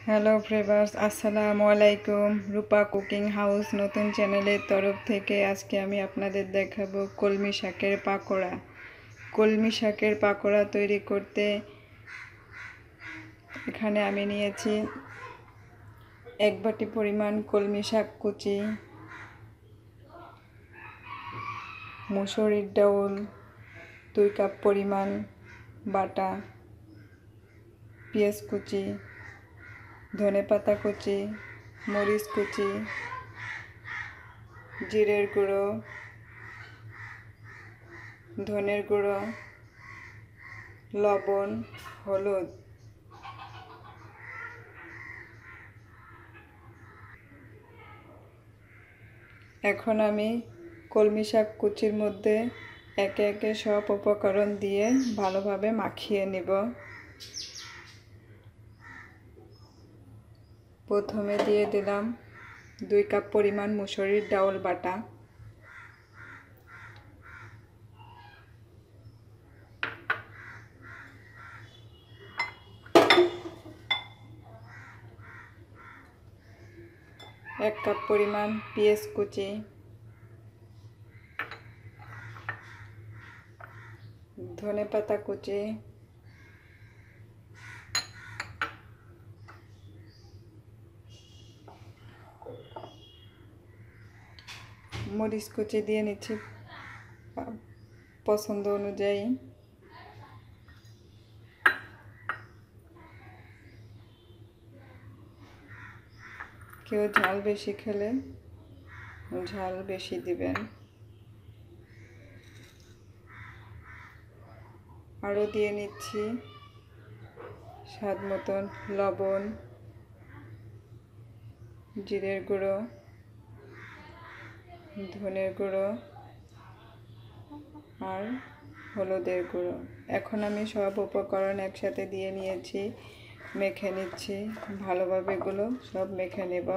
Hello ফ্রেভার্স, আসসালামু আলাইকুম। রূপা cooking house নতুন চ্যানেলের তরফ থেকে আজকে আমি আপনাদের দেখাবো কলমি শাকের পাকোড়া। কলমি শাকের পাকোড়া তৈরি করতে এখানে আমি নিয়েছি 1 বাটি পরিমাণ কলমি শাক কুচি, মুসুরির ডাউল 2 কাপ পরিমাণ বাটা, পেঁয়াজ কুচি, ধনেপাতা কুচি, মরিচ কুচি, জিরের গুঁড়ো, ধনের গুঁড়ো, লবণ, হলুদ। এখন আমি কলমি শাক কুচির মধ্যে একে একে সব উপকরণ দিয়ে ভালোভাবে মাখিয়ে নেব। প্রথমে দিয়ে দিলাম 2 কাপ পরিমাণ মুসুরির ডাউল বাটা, এক কাপ পরিমাণ পেঁয়াজ কুচি, ধনেপাতা কুচি, মরিচ কুচি দিয়ে নিচ্ছি পছন্দ অনুযায়ী। কেউ ঝাল বেশি খেলে ঝাল বেশি দিবেন। আরও দিয়ে নিচ্ছি স্বাদ মতন লবণ, জিরের গুঁড়ো, ধনের গুঁড়ো আর হলুদের গুঁড়ো। এখন আমি সব উপকরণ একসাথে দিয়ে নিয়েছি, মেখে নিচ্ছি ভালোভাবে। এগুলো সব মেখে নেব।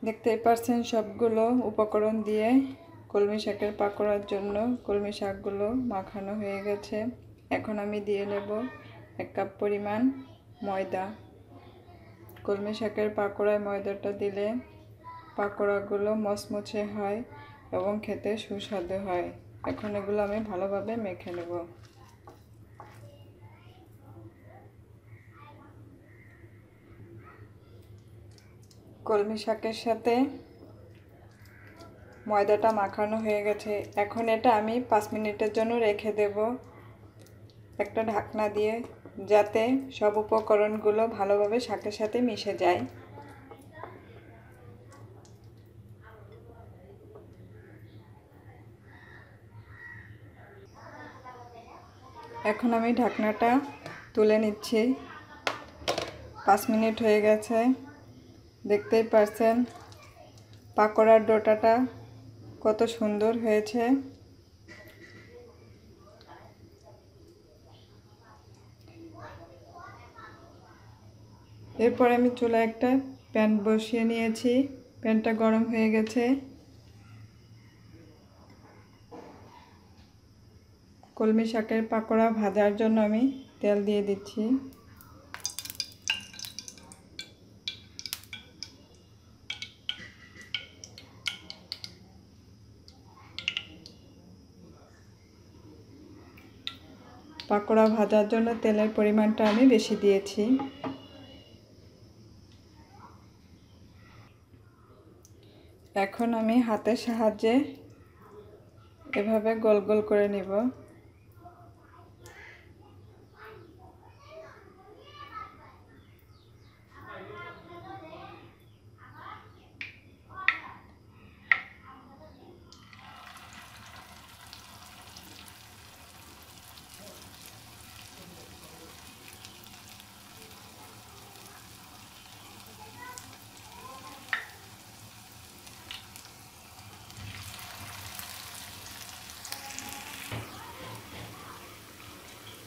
দেখতেই পাচ্ছেন সবগুলো উপকরণ দিয়ে কলমি শাকের পাকোড়ার জন্য কলমি শাকগুলো মাখানো হয়ে গেছে। এখন আমি দিয়ে নেব 1 কাপ পরিমাণ ময়দা। কলমি শাকের পাকোড়ায় ময়দাটা দিলে পাকোড়াগুলো মচমচে হয় এবং খেতে সুস্বাদু হয়। এখন এগুলো আমি ভালোভাবে মেখে নেব। কলমি শাকের সাথে ময়দাটা মাখানো হয়ে গেছে। এখন এটা আমি 5 মিনিটের জন্য রেখে দেব একটা ঢাকনা দিয়ে, যাতে সব উপকরণগুলো ভালোভাবে শাকের সাথে মিশে যায়। এখন আমি ঢাকনাটা তুলে নিচ্ছি। 5 মিনিট হয়ে গেছে। দেখতেই পাচ্ছেন পাকোড়ার ডোটাটা কত সুন্দর হয়েছে। এরপর আমি চুলায় একটা প্যান বসিয়ে নিয়েছি। প্যানটা গরম হয়ে গেছে। কলমি শাকের পাকোড়া ভাজার জন্য আমি তেল দিয়ে দিচ্ছি। পাকোড়া ভাজার জন্য তেলের পরিমাণটা আমি বেশি দিয়েছি। এখন আমি হাতের সাহায্যে এভাবে গোল গোল করে নিব।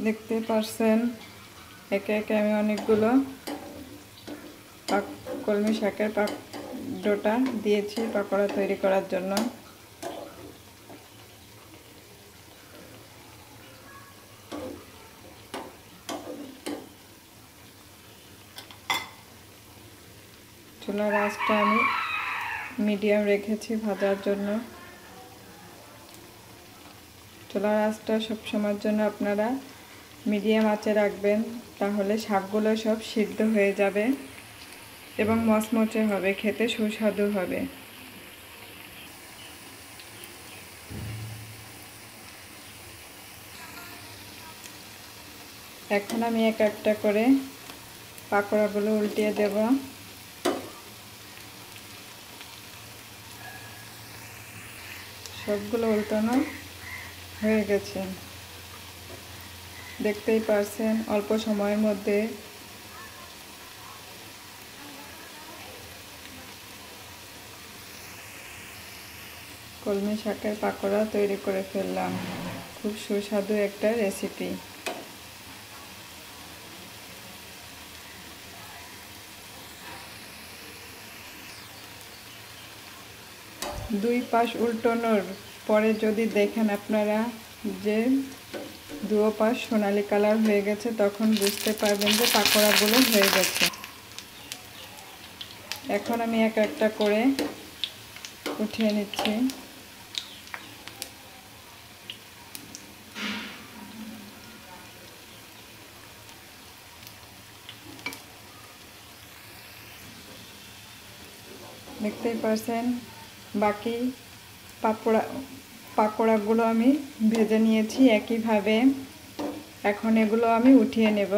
দেখতে পাচ্ছেন একে একে আমি অনেকগুলো কলমি শাকের ডোটা দিয়েছি পাকোড়া তৈরি করার জন্য। চুলার আঁচটা আমি মিডিয়াম রেখেছি ভাজার জন্য। চুলার আঁচটা সবসময়ের জন্য আপনারা মিডিয়াম আঁচে রাখবেন, তাহলে শাকগুলো সব সিদ্ধ হয়ে যাবে এবং মচমচে হবে, খেতে সুস্বাদু হবে। এখন আমি এক একটা করে পাকোড়াগুলো উল্টিয়ে দেব। সবগুলো উল্টানো হয়ে গেছে, দেখতেই পারছেন অল্প সময়ের মধ্যে কলমি শাকের পাকোড়া তৈরি করে ফেললাম। খুব সুস্বাদু একটা রেসিপি। দুই পাশ উল্টানোর পরে যদি দেখেন আপনারা যে দুই পাশ সোনালি কালার হয়ে গেছে, তখন বুঝতে পারবেন যে পাকোড়াগুলো হয়ে গেছে। এখন আমি এক একটা করে উঠিয়ে নিচ্ছি। দেখতেই পারছেন বাকি পাকোড়াগুলো আমি ভেজে নিয়েছি একইভাবে। এখন এগুলো আমি উঠিয়ে নেব।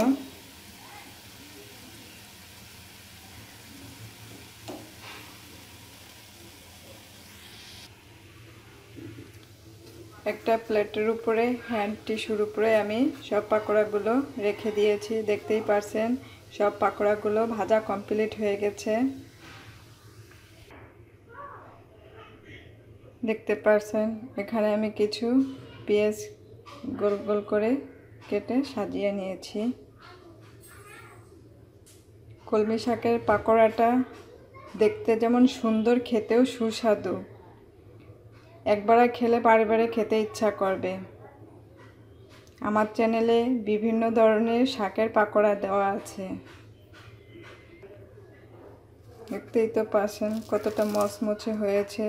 একটা প্লেটের উপরে হ্যান্ড টিস্যুর উপরে আমি সব পাকোড়াগুলো রেখে দিয়েছি। দেখতেই পারছেন সব পাকোড়াগুলো ভাজা কমপ্লিট হয়ে গেছে। দেখতে পারছেন এখানে আমি কিছু পেঁয়াজ গোল গোল করে কেটে সাজিয়ে নিয়েছি। কলমি শাকের পাকোড়াটা দেখতে যেমন সুন্দর, খেতেও সুস্বাদু। একবার খেলে বারে খেতে ইচ্ছা করবে। আমার চ্যানেলে বিভিন্ন ধরনের শাকের পাকোড়া দেওয়া আছে। দেখতেই তো পাচ্ছেন কতটা মচমচে হয়েছে।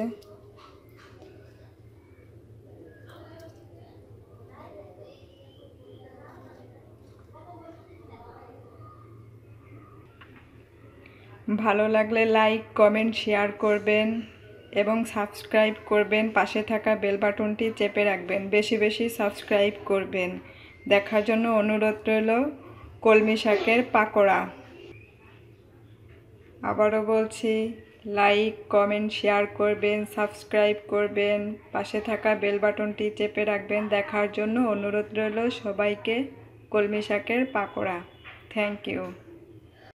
ভালো লাগলে লাইক, কমেন্ট, শেয়ার করবেন এবং সাবস্ক্রাইব করবেন। পাশে থাকা বেল বাটনটি চেপে রাখবেন। বেশি বেশি সাবস্ক্রাইব করবেন। দেখার জন্য অনুরোধ রইল কলমি শাকের পাকোড়া। আবারও বলছি, লাইক, কমেন্ট, শেয়ার করবেন, সাবস্ক্রাইব করবেন, পাশে থাকা বেল বাটনটি চেপে রাখবেন। দেখার জন্য অনুরোধ রইল সবাইকে কলমি শাকের পাকোড়া। Thank you.